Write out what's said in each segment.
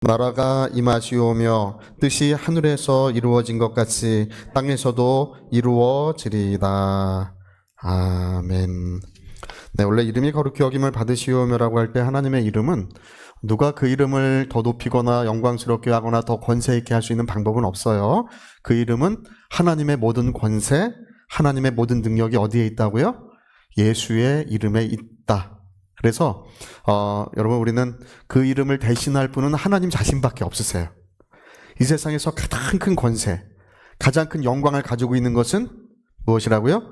나라가 임하시오며 뜻이 하늘에서 이루어진 것 같이 땅에서도 이루어지리이다. 아멘. 네, 원래 이름이 거룩히 여김을 받으시오며라고 할 때 하나님의 이름은 누가 그 이름을 더 높이거나 영광스럽게 하거나 더 권세 있게 할 수 있는 방법은 없어요. 그 이름은 하나님의 모든 권세, 하나님의 모든 능력이 어디에 있다고요? 예수의 이름에 있다. 그래서 여러분, 우리는 그 이름을 대신할 분은 하나님 자신밖에 없으세요. 이 세상에서 가장 큰 권세, 가장 큰 영광을 가지고 있는 것은 무엇이라고요?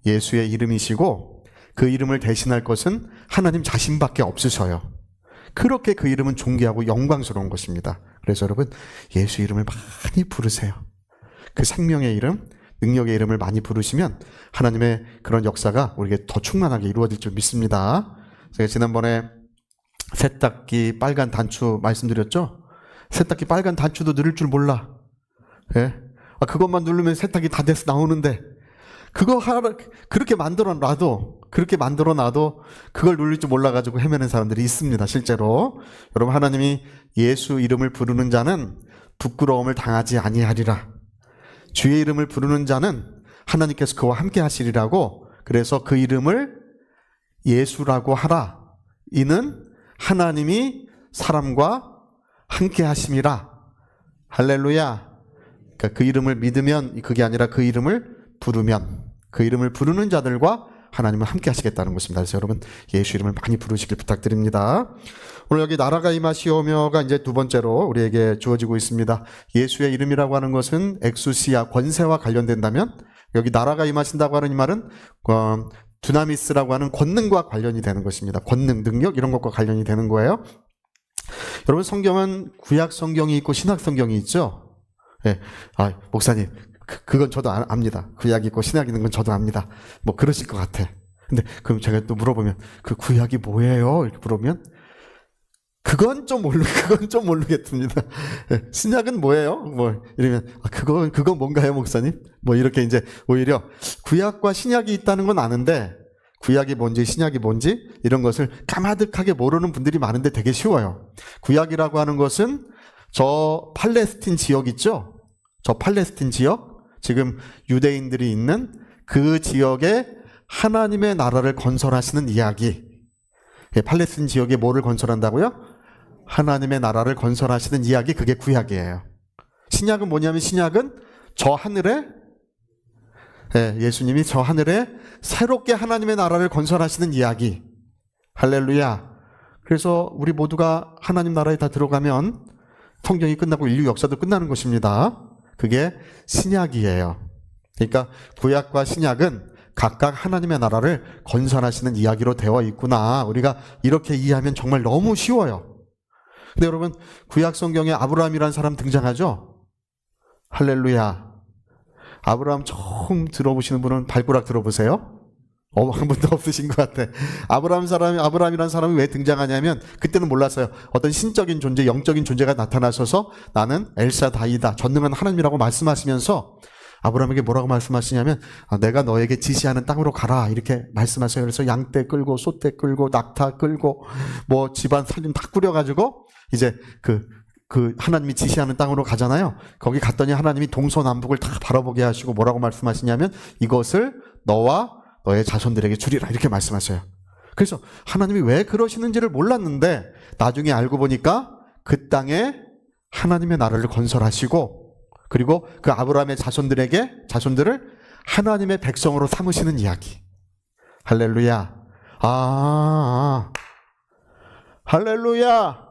예수의 이름이시고 그 이름을 대신할 것은 하나님 자신밖에 없으셔요. 그렇게 그 이름은 존귀하고 영광스러운 것입니다. 그래서 여러분, 예수 이름을 많이 부르세요. 그 생명의 이름, 능력의 이름을 많이 부르시면 하나님의 그런 역사가 우리에게 더 충만하게 이루어질 줄 믿습니다. 제가 지난번에 세탁기 빨간 단추 말씀드렸죠? 세탁기 빨간 단추도 누를 줄 몰라. 예? 그것만 누르면 세탁이 다 돼서 나오는데 그렇게 만들어 놔도 그걸 누릴 줄 몰라가지고 헤매는 사람들이 있습니다. 실제로. 여러분, 하나님이 예수 이름을 부르는 자는 부끄러움을 당하지 아니하리라. 주의 이름을 부르는 자는 하나님께서 그와 함께 하시리라고. 그래서 그 이름을 예수라고 하라. 이는 하나님이 사람과 함께 하심이라. 할렐루야. 그러니까 그 이름을 믿으면, 그게 아니라 그 이름을 부르면, 그 이름을 부르는 자들과 하나님은 함께 하시겠다는 것입니다. 그래서 여러분, 예수 이름을 많이 부르시길 부탁드립니다. 오늘 여기 나라가 임하시오며가 이제 두 번째로 우리에게 주어지고 있습니다. 예수의 이름이라고 하는 것은 엑수시아, 권세와 관련된다면, 여기 나라가 임하신다고 하는 이 말은 두나미스라고 하는 권능과 관련이 되는 것입니다. 권능, 능력 이런 것과 관련이 되는 거예요. 여러분, 성경은 구약 성경이 있고 신약 성경이 있죠. 네. 목사님, 그건 저도 압니다. 구약이 있고 신약이 있는 건 저도 압니다. 뭐 그러실 것 같아. 근데 그럼 제가 또 물어보면 그 구약이 뭐예요? 이렇게 물어보면 그건 좀 모르겠습니다. 신약은 뭐예요? 뭐 이러면 그건 뭔가요, 목사님? 뭐 이렇게 이제 오히려 구약과 신약이 있다는 건 아는데 구약이 뭔지 신약이 뭔지 이런 것을 까마득하게 모르는 분들이 많은데 되게 쉬워요. 구약이라고 하는 것은 저 팔레스틴 지역 있죠? 저 팔레스틴 지역, 지금 유대인들이 있는 그 지역에 하나님의 나라를 건설하시는 이야기. 팔레스틴 지역에 뭐를 건설한다고요? 하나님의 나라를 건설하시는 이야기, 그게 구약이에요. 신약은 뭐냐면 신약은 저 하늘에, 예수님이 저 하늘에 새롭게 하나님의 나라를 건설하시는 이야기. 할렐루야. 그래서 우리 모두가 하나님 나라에 다 들어가면 성경이 끝나고 인류 역사도 끝나는 것입니다. 그게 신약이에요. 그러니까 구약과 신약은 각각 하나님의 나라를 건설하시는 이야기로 되어 있구나. 우리가 이렇게 이해하면 정말 너무 쉬워요. 근데 여러분, 구약 성경에 아브라함이라는 사람 등장하죠? 할렐루야. 아브라함 처음 들어보시는 분은 발가락 들어보세요. 한 분도 없으신 것 같아. 아브라함이라는 사람이 왜 등장하냐면 그때는 몰랐어요. 어떤 신적인 존재, 영적인 존재가 나타나셔서 나는 엘사다이다, 전능한 하나님이라고 말씀하시면서 아브라함에게 뭐라고 말씀하시냐면 내가 너에게 지시하는 땅으로 가라 이렇게 말씀하세요. 그래서 양떼 끌고 소떼 끌고 낙타 끌고 뭐 집안 살림 다 꾸려가지고 이제 그 하나님이 지시하는 땅으로 가잖아요. 거기 갔더니 하나님이 동서남북을 다 바라보게 하시고 뭐라고 말씀하시냐면 이것을 너와 너의 자손들에게 주리라 이렇게 말씀하셔요. 그래서 하나님이 왜 그러시는지를 몰랐는데 나중에 알고 보니까 그 땅에 하나님의 나라를 건설하시고 그리고 그 아브라함의 자손들을 하나님의 백성으로 삼으시는 이야기. 할렐루야. 할렐루야.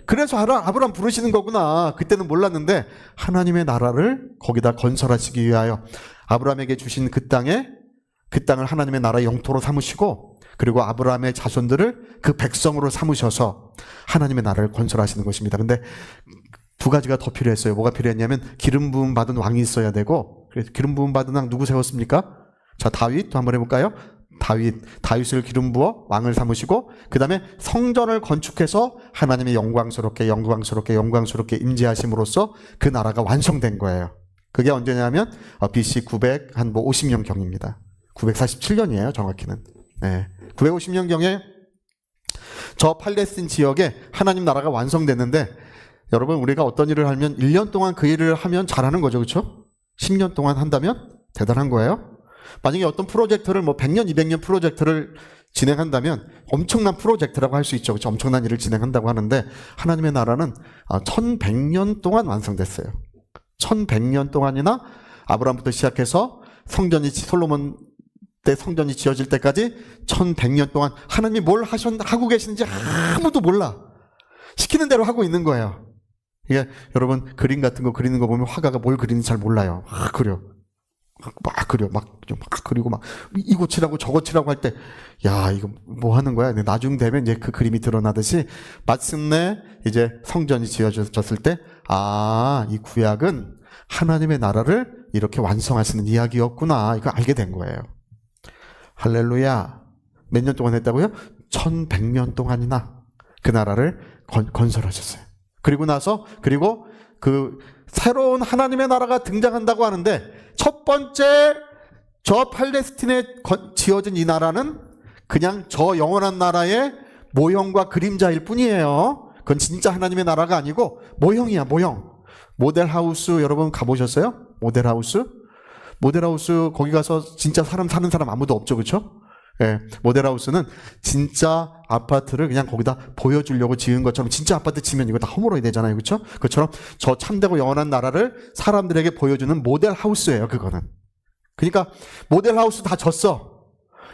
그래서 아브라함 부르시는 거구나. 그때는 몰랐는데 하나님의 나라를 거기다 건설하시기 위하여 아브라함에게 주신 그 땅을 하나님의 나라의 영토로 삼으시고 그리고 아브라함의 자손들을 그 백성으로 삼으셔서 하나님의 나라를 건설하시는 것입니다. 근데 두 가지가 더 필요했어요. 뭐가 필요했냐면 기름 부음 받은 왕이 있어야 되고, 그래서 기름 부음 받은 왕 누구 세웠습니까? 자, 다윗 또 한번 해볼까요? 다윗을 기름 부어 왕을 삼으시고 그 다음에 성전을 건축해서 하나님의 영광스럽게 임재하심으로써 그 나라가 완성된 거예요. 그게 언제냐면 BC 950년 경입니다. 947년이에요, 정확히는. 네. 950년 경에 저 팔레스틴 지역에 하나님 나라가 완성됐는데 여러분, 우리가 어떤 일을 하면 1년 동안 그 일을 하면 잘하는 거죠. 그렇죠? 10년 동안 한다면 대단한 거예요. 만약에 어떤 프로젝트를 100년, 200년 프로젝트를 진행한다면 엄청난 프로젝트라고 할 수 있죠. 그렇죠? 엄청난 일을 진행한다고 하는데 하나님의 나라는 1100년 동안 완성됐어요. 1100년 동안이나 아브라함부터 시작해서 솔로몬 때 성전이 지어질 때까지 1100년 동안 하나님이 뭘 하고 계시는지 아무도 몰라. 시키는 대로 하고 있는 거예요. 이게 여러분 그림 같은 거 그리는 거 보면 화가가 뭘 그리는지 잘 몰라요. 막 그리고 막 이거 칠하고 저거 칠하고 할 때 야 이거 뭐 하는 거야? 나중 되면 이제 그 그림이 드러나듯이 마침내 이제 성전이 지어졌을 때 이 구약은 하나님의 나라를 이렇게 완성하시는 이야기였구나. 이거 알게 된 거예요. 할렐루야. 몇 년 동안 했다고요? 1100년 동안이나 그 나라를 건설하셨어요. 그리고 그 새로운 하나님의 나라가 등장한다고 하는데 첫 번째 저 팔레스틴에 지어진 이 나라는 그냥 저 영원한 나라의 모형과 그림자일 뿐이에요. 그건 진짜 하나님의 나라가 아니고 모형이야, 모형. 모델하우스 여러분 가보셨어요? 모델하우스 거기 가서 진짜 사람 사는 사람 아무도 없죠. 그렇죠? 예, 모델하우스는 진짜 아파트를 그냥 거기다 보여주려고 지은 것처럼 진짜 아파트 지면 이거 다 허물어야 되잖아요. 그렇죠? 그것처럼 저 참되고 영원한 나라를 사람들에게 보여주는 모델하우스예요. 그거는. 그러니까 모델하우스 다 졌어.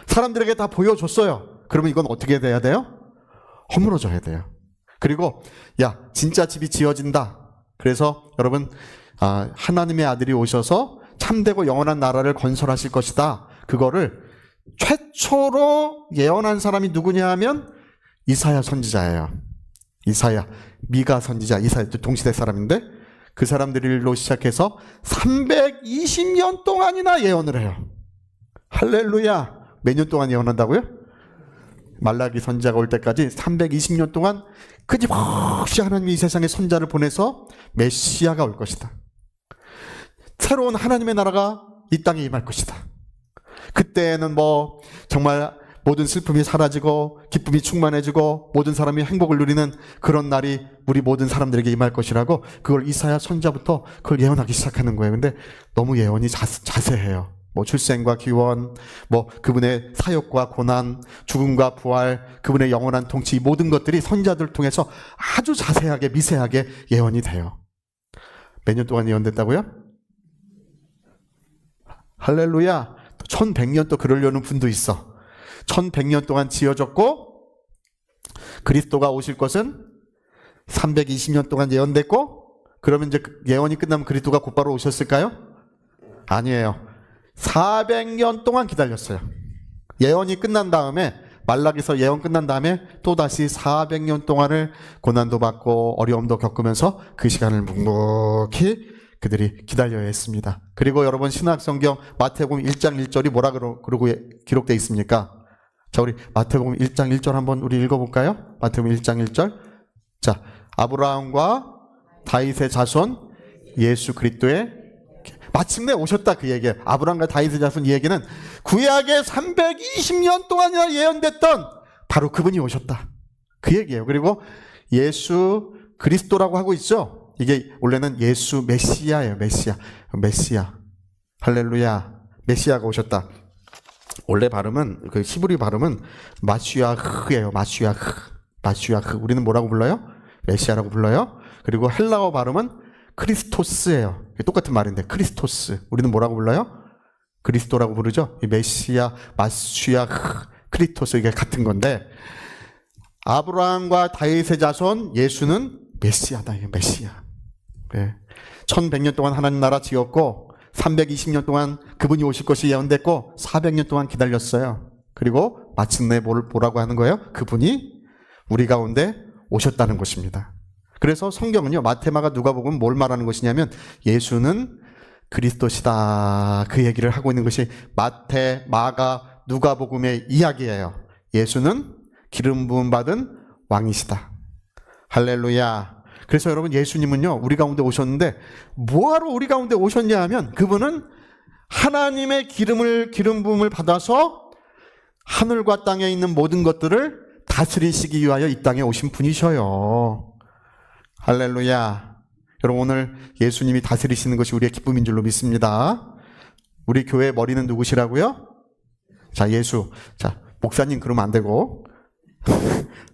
사람들에게 다 보여줬어요. 그러면 이건 어떻게 돼야 돼요? 허물어져야 돼요. 그리고 진짜 집이 지어진다. 그래서 여러분 하나님의 아들이 오셔서 참되고 영원한 나라를 건설하실 것이다. 그거를 최초로 예언한 사람이 누구냐 하면 이사야 선지자예요. 미가 선지자, 이사야 동시대 사람인데 그 사람들로 시작해서 320년 동안이나 예언을 해요. 할렐루야. 몇 년 동안 예언한다고요? 말라기 선지자가 올 때까지 320년 동안 끊임없이 하나님이 이 세상에 선자를 보내서 메시아가 올 것이다. 새로운 하나님의 나라가 이 땅에 임할 것이다. 그때는 정말 모든 슬픔이 사라지고 기쁨이 충만해지고 모든 사람이 행복을 누리는 그런 날이 우리 모든 사람들에게 임할 것이라고 그걸 이사야 선지자부터 그걸 예언하기 시작하는 거예요. 근데 너무 예언이 자세해요. 출생과 기원, 그분의 사역과 고난, 죽음과 부활, 그분의 영원한 통치, 이 모든 것들이 선지자들을 통해서 아주 자세하게 미세하게 예언이 돼요. 몇 년 동안 예언됐다고요? 할렐루야. 1100년 또 그러려는 분도 있어. 1100년 동안 지어졌고 그리스도가 오실 것은 320년 동안 예언됐고 그러면 이제 예언이 끝나면 그리스도가 곧바로 오셨을까요? 아니에요. 400년 동안 기다렸어요. 예언이 끝난 다음에 말라기서 예언 끝난 다음에 또다시 400년 동안을 고난도 받고 어려움도 겪으면서 그 시간을 묵묵히 그들이 기다려야 했습니다. 그리고 여러분 신약성경 마태복음 1장 1절이 뭐라 그러고 기록되어 있습니까? 자, 우리 마태복음 1장 1절 한번 우리 읽어볼까요? 마태복음 1장 1절. 자, 아브라함과 다윗의 자손 예수 그리스도의 마침내 오셨다 그 얘기예요. 아브라함과 다윗의 자손 이 얘기는 구약에 320년 동안이나 예언됐던 바로 그분이 오셨다. 그 얘기예요. 그리고 예수 그리스도라고 하고 있죠. 이게 원래는 예수 메시아예요. 메시아. 할렐루야. 메시아가 오셨다. 원래 발음은 그 히브리 발음은 마시아흐예요. 마시아흐. 우리는 뭐라고 불러요? 메시아라고 불러요. 그리고 헬라어 발음은 크리스토스예요. 똑같은 말인데 크리스토스. 우리는 뭐라고 불러요? 그리스도라고 부르죠. 이 메시아, 마시아흐, 크리스토스 이게 같은 건데 아브라함과 다윗의 자손 예수는 메시아다. 이게 메시아. 네. 1100년 동안 하나님 나라 지었고 320년 동안 그분이 오실 것이 예언됐고 400년 동안 기다렸어요. 그리고 마침내 뭐라고 하는 거예요? 그분이 우리 가운데 오셨다는 것입니다. 그래서 성경은요, 마태마가 누가복음 뭘 말하는 것이냐면 예수는 그리스도시다. 그 얘기를 하고 있는 것이 마태, 마가, 누가복음의 이야기예요. 예수는 기름 부음 받은 왕이시다. 할렐루야. 그래서 여러분 예수님은요 우리 가운데 오셨는데 뭐하러 우리 가운데 오셨냐 하면 그분은 하나님의 기름 부음을 받아서 하늘과 땅에 있는 모든 것들을 다스리시기 위하여 이 땅에 오신 분이셔요. 할렐루야. 여러분 오늘 예수님이 다스리시는 것이 우리의 기쁨인 줄로 믿습니다. 우리 교회의 머리는 누구시라고요? 자, 예수. 자, 목사님 그러면 안 되고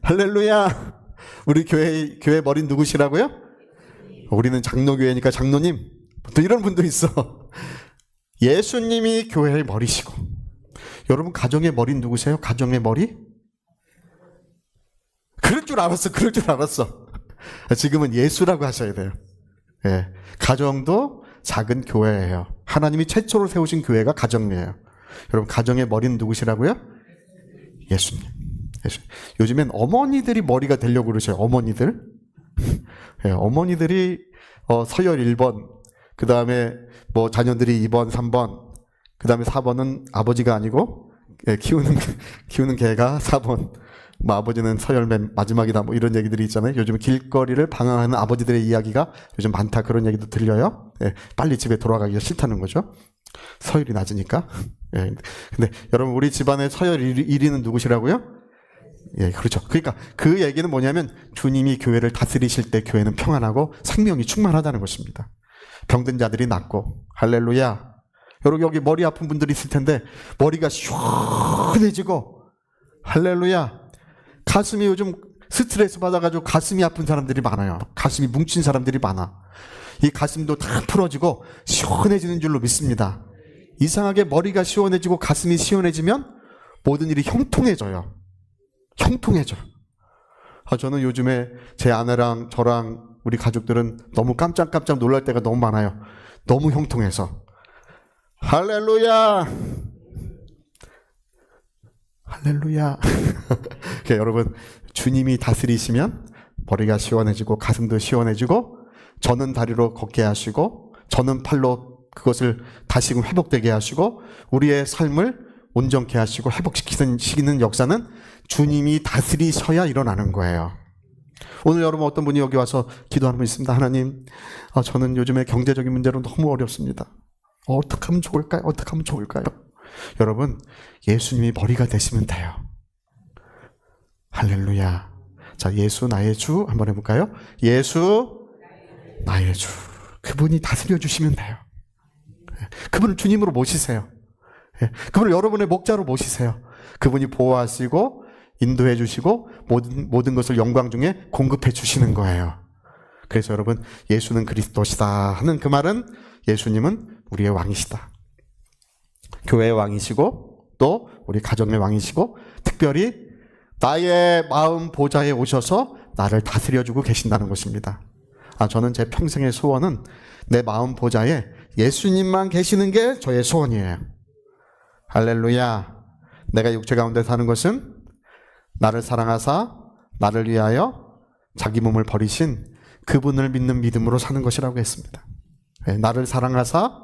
할렐루야. 우리 교회 머리는 누구시라고요? 우리는 장로교회니까 장로님. 또 이런 분도 있어. 예수님이 교회의 머리시고. 여러분 가정의 머리는 누구세요? 가정의 머리? 그럴 줄 알았어. 지금은 예수라고 하셔야 돼요. 예, 가정도 작은 교회예요. 하나님이 최초로 세우신 교회가 가정이에요. 여러분 가정의 머리는 누구시라고요? 예수님. 요즘엔 어머니들이 머리가 되려고 그러셔요. 어머니들. 예, 어머니들이 서열 1번, 그 다음에 뭐 자녀들이 2번, 3번, 그 다음에 4번은 아버지가 아니고 예, 키우는 개가 4번. 뭐 아버지는 서열 맨 마지막이다 뭐 이런 얘기들이 있잖아요. 요즘 길거리를 방황하는 아버지들의 이야기가 요즘 많다 그런 얘기도 들려요. 예, 빨리 집에 돌아가기가 싫다는 거죠. 서열이 낮으니까. 예, 근데 여러분 우리 집안의 서열 1위는 누구시라고요? 예, 그렇죠. 그러니까 그 얘기는 뭐냐면 주님이 교회를 다스리실 때 교회는 평안하고 생명이 충만하다는 것입니다. 병든 자들이 낫고. 할렐루야. 여러분 여기 머리 아픈 분들이 있을 텐데 머리가 시원해지고. 할렐루야. 가슴이 요즘 스트레스 받아가지고 가슴이 아픈 사람들이 많아요. 가슴이 뭉친 사람들이 많아. 이 가슴도 다 풀어지고 시원해지는 줄로 믿습니다. 이상하게 머리가 시원해지고 가슴이 시원해지면 모든 일이 형통해져요. 저는 요즘에 제 아내랑 저랑 우리 가족들은 너무 깜짝 놀랄 때가 너무 많아요. 너무 형통해서. 할렐루야. 여러분 주님이 다스리시면 머리가 시원해지고 가슴도 시원해지고 저는 다리로 걷게 하시고 저는 팔로 그것을 다시금 회복되게 하시고 우리의 삶을 온전케 하시고 회복시키는 역사는 주님이 다스리셔야 일어나는 거예요. 오늘 여러분 어떤 분이 여기 와서 기도하는 분 있습니다. 하나님, 저는 요즘에 경제적인 문제로 너무 어렵습니다. 어떻게 하면 좋을까요? 여러분 예수님이 머리가 되시면 돼요. 할렐루야. 자, 예수 나의 주 한번 해볼까요? 예수 나의 주. 그분이 다스려 주시면 돼요. 그분을 주님으로 모시세요. 그분을 여러분의 목자로 모시세요. 그분이 보호하시고 인도해 주시고 모든 것을 영광 중에 공급해 주시는 거예요. 그래서 여러분 예수는 그리스도시다 하는 그 말은 예수님은 우리의 왕이시다. 교회의 왕이시고 또 우리 가정의 왕이시고 특별히 나의 마음 보좌에 오셔서 나를 다스려주고 계신다는 것입니다. 저는 제 평생의 소원은 내 마음 보좌에 예수님만 계시는 게 저의 소원이에요. 할렐루야. 내가 육체 가운데 사는 것은 나를 사랑하사 나를 위하여 자기 몸을 버리신 그분을 믿는 믿음으로 사는 것이라고 했습니다. 나를 사랑하사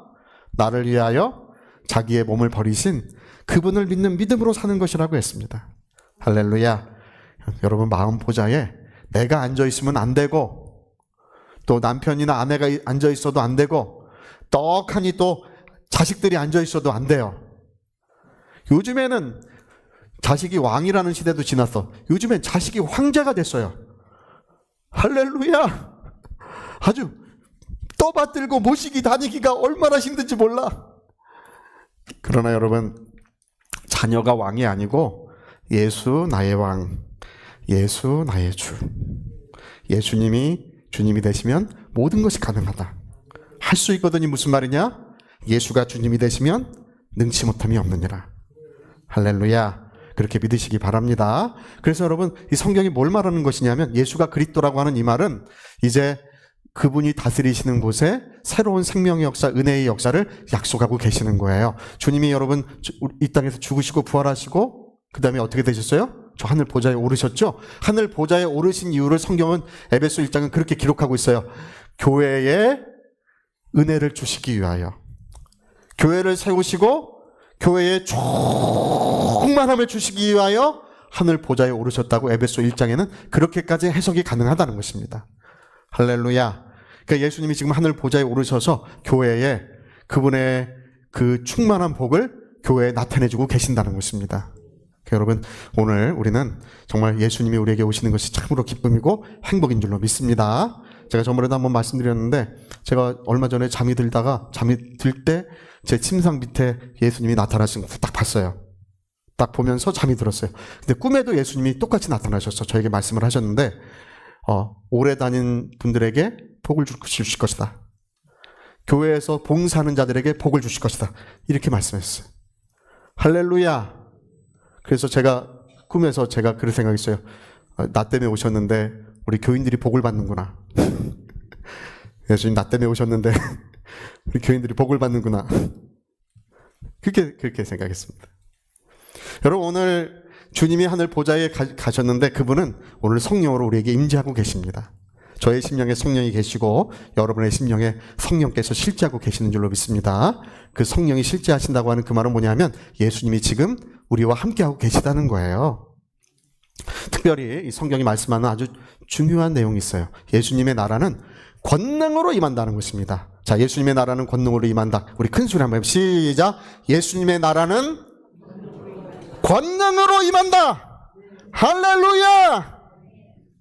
나를 위하여 자기의 몸을 버리신 그분을 믿는 믿음으로 사는 것이라고 했습니다. 할렐루야. 여러분 마음 보좌에 내가 앉아있으면 안 되고 또 남편이나 아내가 앉아있어도 안 되고 떡하니 또 자식들이 앉아있어도 안 돼요. 요즘에는 자식이 왕이라는 시대도 지났어. 요즘엔 자식이 황제가 됐어요. 할렐루야. 아주 떠받들고 모시기 다니기가 얼마나 힘든지 몰라. 그러나 여러분 자녀가 왕이 아니고 예수 나의 왕, 예수 나의 주. 예수님이 주님이 되시면 모든 것이 가능하다. 할 수 있거든요. 무슨 말이냐? 예수가 주님이 되시면 능치 못함이 없느니라. 할렐루야. 그렇게 믿으시기 바랍니다. 그래서 여러분 이 성경이 뭘 말하는 것이냐면 예수가 그리스도라고 하는 이 말은 이제 그분이 다스리시는 곳에 새로운 생명의 역사, 은혜의 역사를 약속하고 계시는 거예요. 주님이 여러분 이 땅에서 죽으시고 부활하시고 그 다음에 어떻게 되셨어요? 저 하늘 보좌에 오르셨죠? 하늘 보좌에 오르신 이유를 성경은 에베소 1장은 그렇게 기록하고 있어요. 교회에 은혜를 주시기 위하여. 교회를 세우시고 교회에 충만함을 주시기 위하여 하늘 보좌에 오르셨다고 에베소 1장에는 그렇게까지 해석이 가능하다는 것입니다. 할렐루야. 그러니까 예수님이 지금 하늘 보좌에 오르셔서 교회에 그분의 그 충만한 복을 교회에 나타내주고 계신다는 것입니다. 그러니까 여러분 오늘 우리는 정말 예수님이 우리에게 오시는 것이 참으로 기쁨이고 행복인 줄로 믿습니다. 제가 저번에도 한번 말씀드렸는데 제가 얼마 전에 잠이 들 때 제 침상 밑에 예수님이 나타나신 거 딱 봤어요. 딱 보면서 잠이 들었어요. 근데 꿈에도 예수님이 똑같이 나타나셔서 저에게 말씀을 하셨는데 오래 다닌 분들에게 복을 주실 것이다. 교회에서 봉사하는 자들에게 복을 주실 것이다. 이렇게 말씀했어요. 할렐루야. 그래서 제가 꿈에서 제가 그런 생각했어요. 나 때문에 오셨는데 우리 교인들이 복을 받는구나. 예수님 나 때문에 오셨는데 우리 교인들이 복을 받는구나. 그렇게 생각했습니다. 여러분 오늘 주님이 하늘 보좌에 가셨는데 그분은 오늘 성령으로 우리에게 임재하고 계십니다. 저의 심령에 성령이 계시고 여러분의 심령에 성령께서 실제하고 계시는 줄로 믿습니다. 그 성령이 실제하신다고 하는 그 말은 뭐냐면 예수님이 지금 우리와 함께하고 계시다는 거예요. 특별히 이 성경이 말씀하는 아주 중요한 내용이 있어요. 예수님의 나라는 권능으로 임한다는 것입니다. 자, 예수님의 나라는 권능으로 임한다. 우리 큰 소리 한번 해보시죠. 시작. 예수님의 나라는 권능으로 임한다. 할렐루야.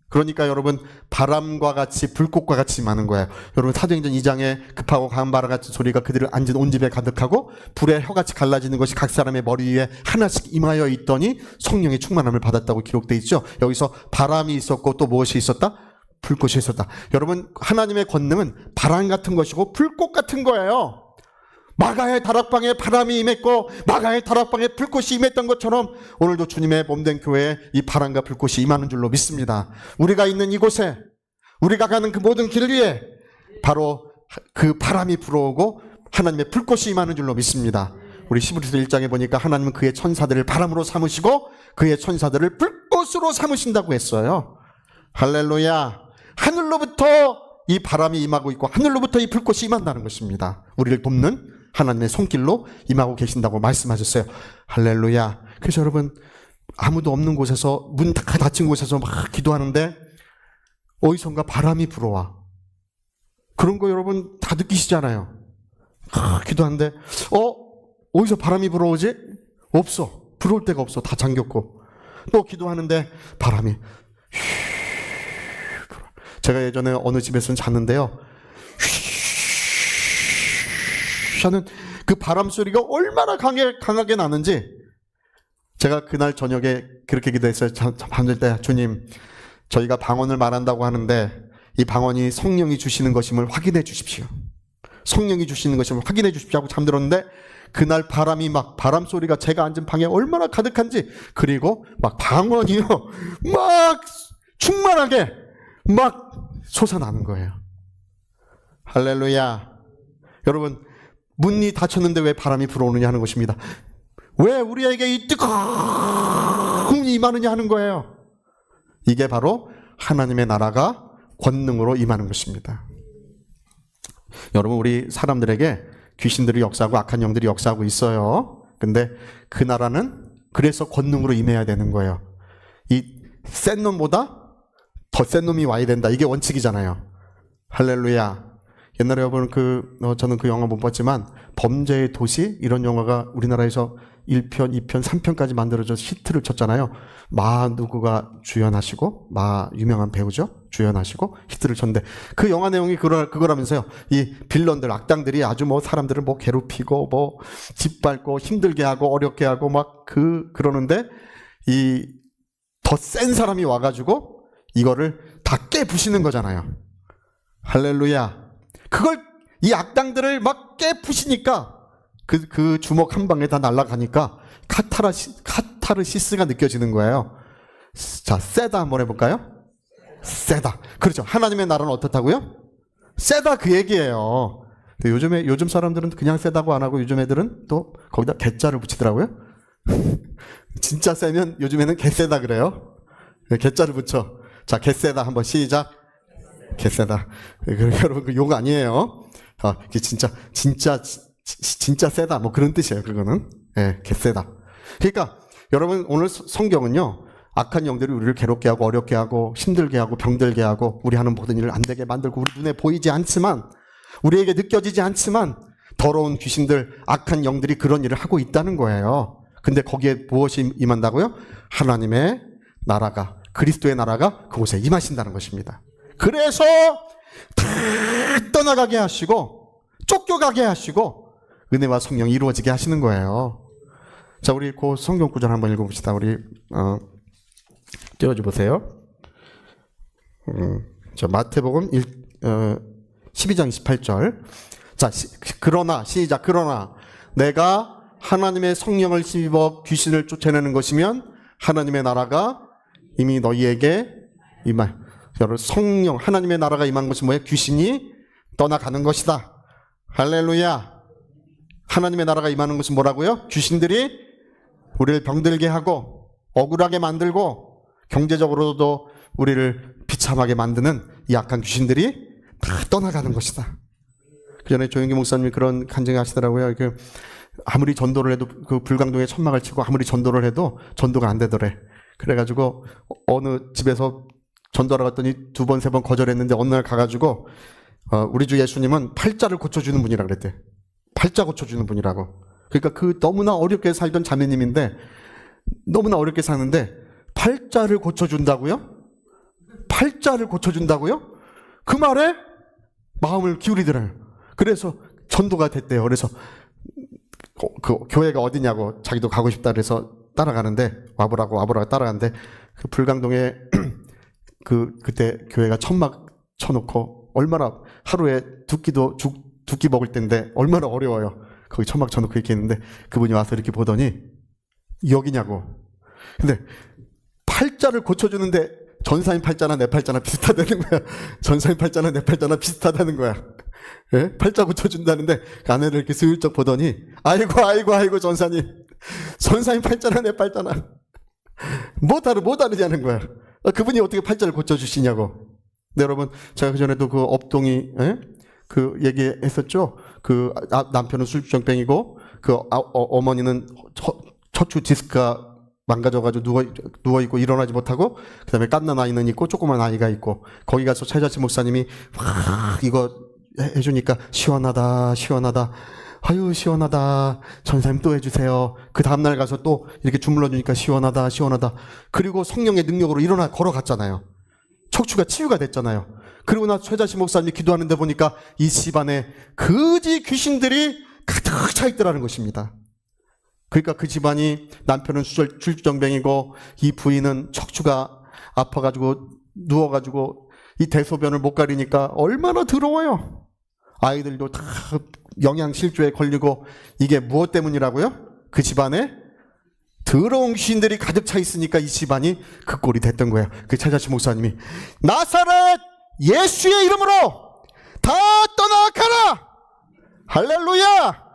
그러니까 여러분 바람과 같이 불꽃과 같이 임하는 거예요. 여러분 사도행전 2장에 급하고 강한 바람 같은 소리가 그들을 앉은 온 집에 가득하고 불의 혀같이 갈라지는 것이 각 사람의 머리 위에 하나씩 임하여 있더니 성령의 충만함을 받았다고 기록되어 있죠. 여기서 바람이 있었고 또 무엇이 있었다? 불꽃이 있었다. 여러분 하나님의 권능은 바람 같은 것이고 불꽃 같은 거예요. 마가의 다락방에 바람이 임했고 마가의 다락방에 불꽃이 임했던 것처럼 오늘도 주님의 몸된 교회에 이 바람과 불꽃이 임하는 줄로 믿습니다. 우리가 있는 이곳에 우리가 가는 그 모든 길 위에 바로 그 바람이 불어오고 하나님의 불꽃이 임하는 줄로 믿습니다. 우리 히브리서 1장에 보니까 하나님은 그의 천사들을 바람으로 삼으시고 그의 천사들을 불꽃으로 삼으신다고 했어요. 할렐루야. 하늘로부터 이 바람이 임하고 있고 하늘로부터 이 불꽃이 임한다는 것입니다. 우리를 돕는 하나님의 손길로 임하고 계신다고 말씀하셨어요. 할렐루야. 그래서 여러분 아무도 없는 곳에서 문 다 닫힌 곳에서 막 기도하는데 어디선가 바람이 불어와. 그런 거 여러분 다 느끼시잖아요. 기도하는데 어디서 바람이 불어오지? 없어. 불어올 데가 없어. 다 잠겼고. 또 기도하는데 바람이 제가 예전에 어느 집에서는 잤는데요. 하는 그 바람 소리가 얼마나 강하게 나는지 제가 그날 저녁에 그렇게 기도했어요. 잠들 때 주님 저희가 방언을 말한다고 하는데 이 방언이 성령이 주시는 것임을 확인해 주십시오. 성령이 주시는 것임을 확인해 주십시오 하고 잠들었는데 그날 바람이 막 바람 소리가 제가 앉은 방에 얼마나 가득한지 그리고 막 방언이요 막 충만하게 막 솟아나는 거예요. 할렐루야. 여러분 문이 닫혔는데 왜 바람이 불어오느냐 하는 것입니다. 왜 우리에게 이 뜨거운 임하느냐 하는 거예요. 이게 바로 하나님의 나라가 권능으로 임하는 것입니다. 여러분 우리 사람들에게 귀신들이 역사하고 악한 영들이 역사하고 있어요. 근데 그 나라는 그래서 권능으로 임해야 되는 거예요. 이 센 놈보다 더 센 놈이 와야 된다. 이게 원칙이잖아요. 할렐루야. 옛날에 여러분 저는 그 영화 못 봤지만 범죄의 도시 이런 영화가 우리나라에서 1편, 2편, 3편까지 만들어져서 히트를 쳤잖아요. 마 누구가 주연하시고 마 유명한 배우죠. 주연하시고 히트를 쳤는데 그 영화 내용이 그거라면서요. 이 빌런들 악당들이 아주 뭐 사람들을 뭐 괴롭히고 뭐 짓밟고 힘들게 하고 어렵게 하고 막 그러는데 이 더 센 사람이 와가지고 이거를 다 깨부시는 거잖아요. 할렐루야. 그걸 이 악당들을 막 깨부시니까 그 주먹 한 방에 다 날아가니까 카타르시스가 느껴지는 거예요. 자, 세다 한번 해볼까요? 세다. 그렇죠. 하나님의 나라는 어떻다고요? 세다 그 얘기예요. 근데 요즘 사람들은 그냥 세다고 안 하고 요즘 애들은 또 거기다 개자를 붙이더라고요. 진짜 세면 요즘에는 개세다 그래요. 개자를 붙여. 자, 개세다 한번 시작. 개세다. 여러분 그 욕 아니에요. 이게 진짜 세다 뭐 그런 뜻이에요. 그거는 개세다. 그러니까 여러분 오늘 성경은요 악한 영들이 우리를 괴롭게 하고 어렵게 하고 힘들게 하고 병들게 하고 우리 하는 모든 일을 안 되게 만들고 우리 눈에 보이지 않지만 우리에게 느껴지지 않지만 더러운 귀신들 악한 영들이 그런 일을 하고 있다는 거예요. 근데 거기에 무엇이 임한다고요? 하나님의 나라가 그리스도의 나라가 그곳에 임하신다는 것입니다. 그래서 다 떠나가게 하시고 쫓겨가게 하시고 은혜와 성령이 이루어지게 하시는 거예요. 자, 우리 그 성경 구절 한번 읽어봅시다. 우리 띄워줘 보세요. 자, 마태복음 12장 28절. 자, 그러나 시작. 그러나 내가 하나님의 성령을 힘입어 귀신을 쫓아내는 것이면 하나님의 나라가 이미 너희에게 여러분, 성령 하나님의 나라가 임한 것이 뭐예요? 귀신이 떠나가는 것이다. 할렐루야. 하나님의 나라가 임하는 것은 뭐라고요? 귀신들이 우리를 병들게 하고 억울하게 만들고 경제적으로도 우리를 비참하게 만드는 이 악한 귀신들이 다 떠나가는 것이다. 그 전에 조영기 목사님이 그런 간증을 하시더라고요. 아무리 전도를 해도 그 불광동에 천막을 치고 아무리 전도를 해도 전도가 안 되더래. 그래가지고 어느 집에서 전도하러 갔더니 2번, 3번 거절했는데 어느 날 가가지고 우리 주 예수님은 팔자를 고쳐주는 분이라 그랬대. 팔자 고쳐주는 분이라고. 그러니까 그 너무나 어렵게 살던 자매님인데 너무나 어렵게 사는데 팔자를 고쳐준다고요? 팔자를 고쳐준다고요? 그 말에 마음을 기울이더래요. 그래서 전도가 됐대요. 그래서 그 교회가 어디냐고 자기도 가고 싶다 그래서 따라가는데 와보라고 따라가는데 그 불광동에 그때 교회가 천막 쳐놓고 얼마나 하루에 두 끼 먹을 때인데 얼마나 어려워요. 거기 천막 쳐놓고 이렇게 있는데 그분이 와서 이렇게 보더니 여기냐고. 근데 팔자를 고쳐주는데 전사님 팔자나 내 팔자나 비슷하다는 거야. 전사님 팔자나 내 팔자나 비슷하다는 거야. 예? 팔자 고쳐준다는데 그 아내를 이렇게 슬쩍 보더니 아이고 전사님 팔자나 내 팔자나 뭐 다르냐는 거야. 그분이 어떻게 팔자를 고쳐주시냐고. 네, 여러분, 제가 그전에도 그 업동이 그 얘기했었죠. 그 남편은 술주정뱅이고 그 어머니는 척추 디스크가 망가져가지고 누워있고 일어나지 못하고 그 다음에 갓난 아이는 있고 조그만 아이가 있고 거기 가서 최자치 목사님이 이거 해주니까 시원하다 아유 시원하다 전사님 또 해주세요. 그 다음날 가서 또 이렇게 주물러주니까 시원하다 그리고 성령의 능력으로 일어나 걸어갔잖아요. 척추가 치유가 됐잖아요. 그리고 나 최자치 목사님이 기도하는데 보니까 이 집안에 거지 귀신들이 가득 차 있더라는 것입니다. 그러니까 그 집안이 남편은 술주정뱅이고 이 부인은 척추가 아파가지고 누워가지고 이 대소변을 못 가리니까 얼마나 더러워요. 아이들도 다 영양실조에 걸리고 이게 무엇 때문이라고요? 그 집안에 더러운 귀신들이 가득 차 있으니까 이 집안이 그 꼴이 됐던 거예요. 그 차자치 목사님이 나사렛 예수의 이름으로 다 떠나가라. 할렐루야.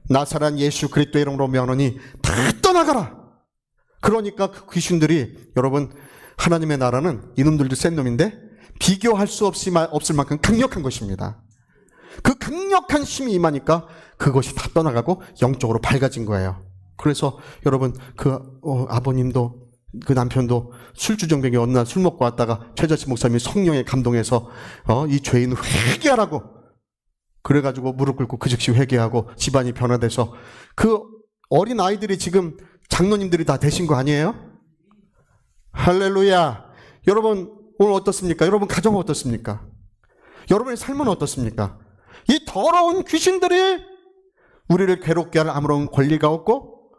나사렛 예수 그리스도의 이름으로 명하노니 다 떠나가라. 그러니까 그 귀신들이 여러분 하나님의 나라는 이놈들도 센 놈인데 비교할 수 없을 만큼 강력한 것입니다. 그 강력한 힘이 임하니까 그것이 다 떠나가고 영적으로 밝아진 거예요. 그래서 여러분 그 아버님도 그 남편도 술주정뱅이 어느 날 술 먹고 왔다가 최자치 목사님이 성령에 감동해서 이 죄인을 회개하라고 그래가지고 무릎 꿇고 그 즉시 회개하고 집안이 변화돼서 그 어린 아이들이 지금 장로님들이 다 되신 거 아니에요? 할렐루야. 여러분 오늘 어떻습니까? 여러분 가정은 어떻습니까? 여러분의 삶은 어떻습니까? 이 더러운 귀신들이 우리를 괴롭게 할 아무런 권리가 없고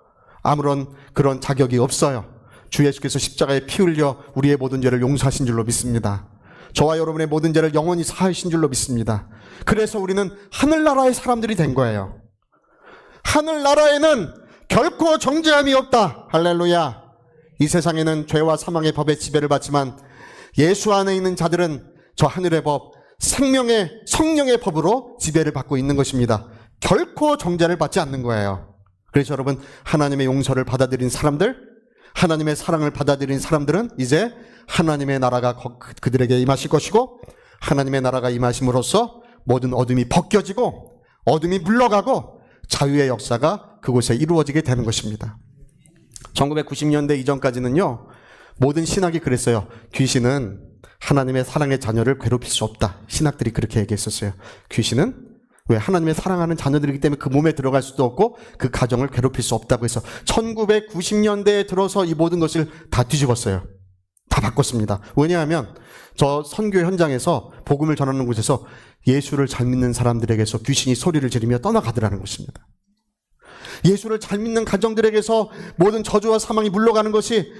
아무런 그런 자격이 없어요. 주 예수께서 십자가에 피 흘려 우리의 모든 죄를 용서하신 줄로 믿습니다. 저와 여러분의 모든 죄를 영원히 사하신 줄로 믿습니다. 그래서 우리는 하늘나라의 사람들이 된 거예요. 하늘나라에는 결코 정죄함이 없다. 할렐루야. 이 세상에는 죄와 사망의 법의 지배를 받지만 예수 안에 있는 자들은 저 하늘의 법, 생명의 성령의 법으로 지배를 받고 있는 것입니다. 결코 정죄를 받지 않는 거예요. 그래서 여러분 하나님의 용서를 받아들인 사람들, 하나님의 사랑을 받아들인 사람들은 이제 하나님의 나라가 그들에게 임하실 것이고 하나님의 나라가 임하심으로써 모든 어둠이 벗겨지고 어둠이 물러가고 자유의 역사가 그곳에 이루어지게 되는 것입니다. 1990년대 이전까지는요 모든 신학이 그랬어요. 귀신은 하나님의 사랑의 자녀를 괴롭힐 수 없다. 신학들이 그렇게 얘기했었어요. 귀신은 왜? 하나님의 사랑하는 자녀들이기 때문에 그 몸에 들어갈 수도 없고 그 가정을 괴롭힐 수 없다고 해서 1990년대에 들어서 이 모든 것을 다 뒤집었어요. 다 바꿨습니다. 왜냐하면 저 선교 현장에서 복음을 전하는 곳에서 예수를 잘 믿는 사람들에게서 귀신이 소리를 지르며 떠나가더라는 것입니다. 예수를 잘 믿는 가정들에게서 모든 저주와 사망이 물러가는 것이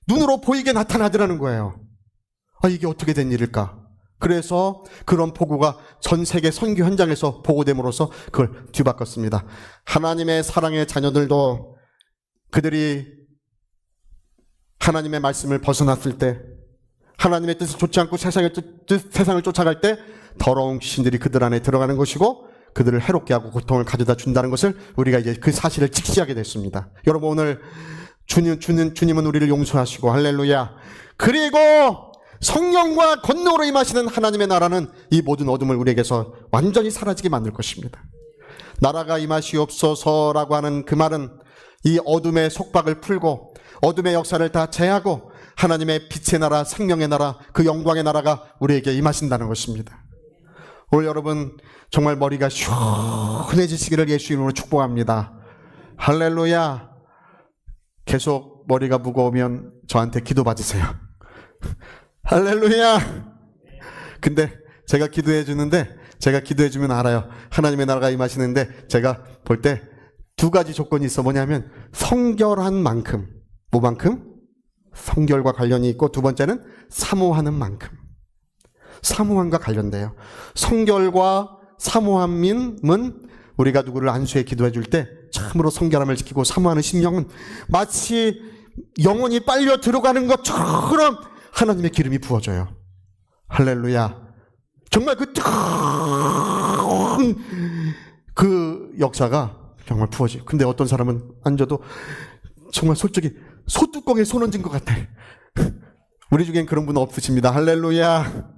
눈으로 보이게 나타나더라는 거예요. 이게 어떻게 된 일일까? 그래서 그런 포구가 전 세계 선교 현장에서 보고됨으로써 그걸 뒤바꿨습니다. 하나님의 사랑의 자녀들도 그들이 하나님의 말씀을 벗어났을 때, 하나님의 뜻을 좇지 않고 세상을 쫓아갈 때 더러운 귀신들이 그들 안에 들어가는 것이고 그들을 해롭게 하고 고통을 가져다 준다는 것을 우리가 이제 그 사실을 직시하게 됐습니다. 여러분, 오늘 주님은 우리를 용서하시고, 할렐루야. 그리고 성령과 권능으로 임하시는 하나님의 나라는 이 모든 어둠을 우리에게서 완전히 사라지게 만들 것입니다. 나라가 임하시옵소서라고 하는 그 말은 이 어둠의 속박을 풀고 어둠의 역사를 다 제하고 하나님의 빛의 나라, 생명의 나라, 그 영광의 나라가 우리에게 임하신다는 것입니다. 오늘 여러분 정말 머리가 시원해지시기를 예수 이름으로 축복합니다. 할렐루야. 계속 머리가 무거우면 저한테 기도 받으세요. 할렐루야. 근데 제가 기도해 주면 알아요. 하나님의 나라가 임하시는데 제가 볼 때 두 가지 조건이 있어. 뭐냐면 성결한 만큼. 뭐만큼? 성결과 관련이 있고, 두 번째는 사모하는 만큼. 사모함과 관련돼요. 성결과 사모함은 우리가 누구를 안수해 기도해 줄 때 참으로 성결함을 지키고 사모하는 심령은 마치 영혼이 빨려 들어가는 것처럼 하나님의 기름이 부어져요. 할렐루야. 정말 그 역사가 정말 부어져요. 근데 어떤 사람은 앉아도 정말 솔직히 소뚜껑에 손 얹은 것 같아. 우리 중엔 그런 분 없으십니다. 할렐루야.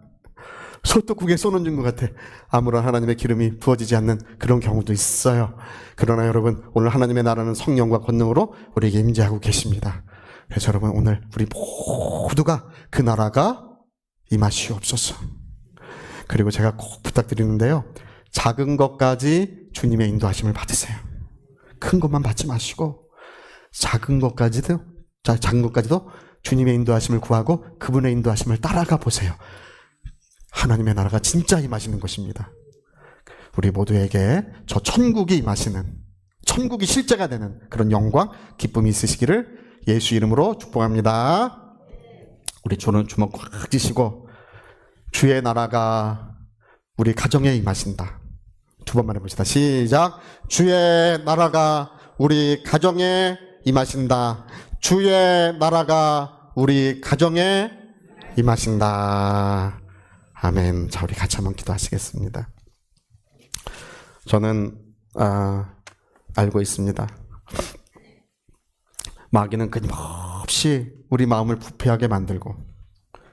소뚜껑에 손 얹은 것 같아. 아무런 하나님의 기름이 부어지지 않는 그런 경우도 있어요. 그러나 여러분, 오늘 하나님의 나라는 성령과 권능으로 우리에게 임재하고 계십니다. 그래서 여러분, 오늘 우리 모두가 그 나라가 임하시옵소서. 그리고 제가 꼭 부탁드리는데요, 작은 것까지 주님의 인도하심을 받으세요. 큰 것만 받지 마시고 작은 것까지도 주님의 인도하심을 구하고 그분의 인도하심을 따라가 보세요. 하나님의 나라가 진짜 임하시는 것입니다. 우리 모두에게 저 천국이 임하시는, 천국이 실제가 되는 그런 영광, 기쁨이 있으시기를 예수 이름으로 축복합니다. 우리 주는 주먹 꽉 쥐시고 주의 나라가 우리 가정에 임하신다. 두 번만 해봅시다. 시작. 주의 나라가 우리 가정에 임하신다. 주의 나라가 우리 가정에 임하신다. 아멘. 자, 우리 같이 한번 기도하시겠습니다. 저는 알고 있습니다. 마귀는 끊임없이 우리 마음을 부패하게 만들고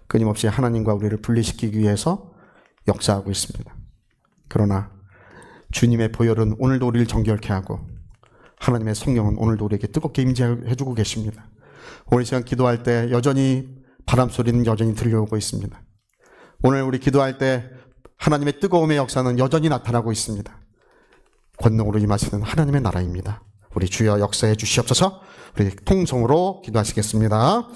끊임없이 하나님과 우리를 분리시키기 위해서 역사하고 있습니다. 그러나 주님의 보혈은 오늘도 우리를 정결케 하고 하나님의 성령은 오늘도 우리에게 뜨겁게 임재해주고 계십니다. 오늘 시간 기도할 때 여전히 바람소리는 여전히 들려오고 있습니다. 오늘 우리 기도할 때 하나님의 뜨거움의 역사는 여전히 나타나고 있습니다. 권능으로 임하시는 하나님의 나라입니다. 우리 주여 역사해 주시옵소서. 우리 통성으로 기도하시겠습니다.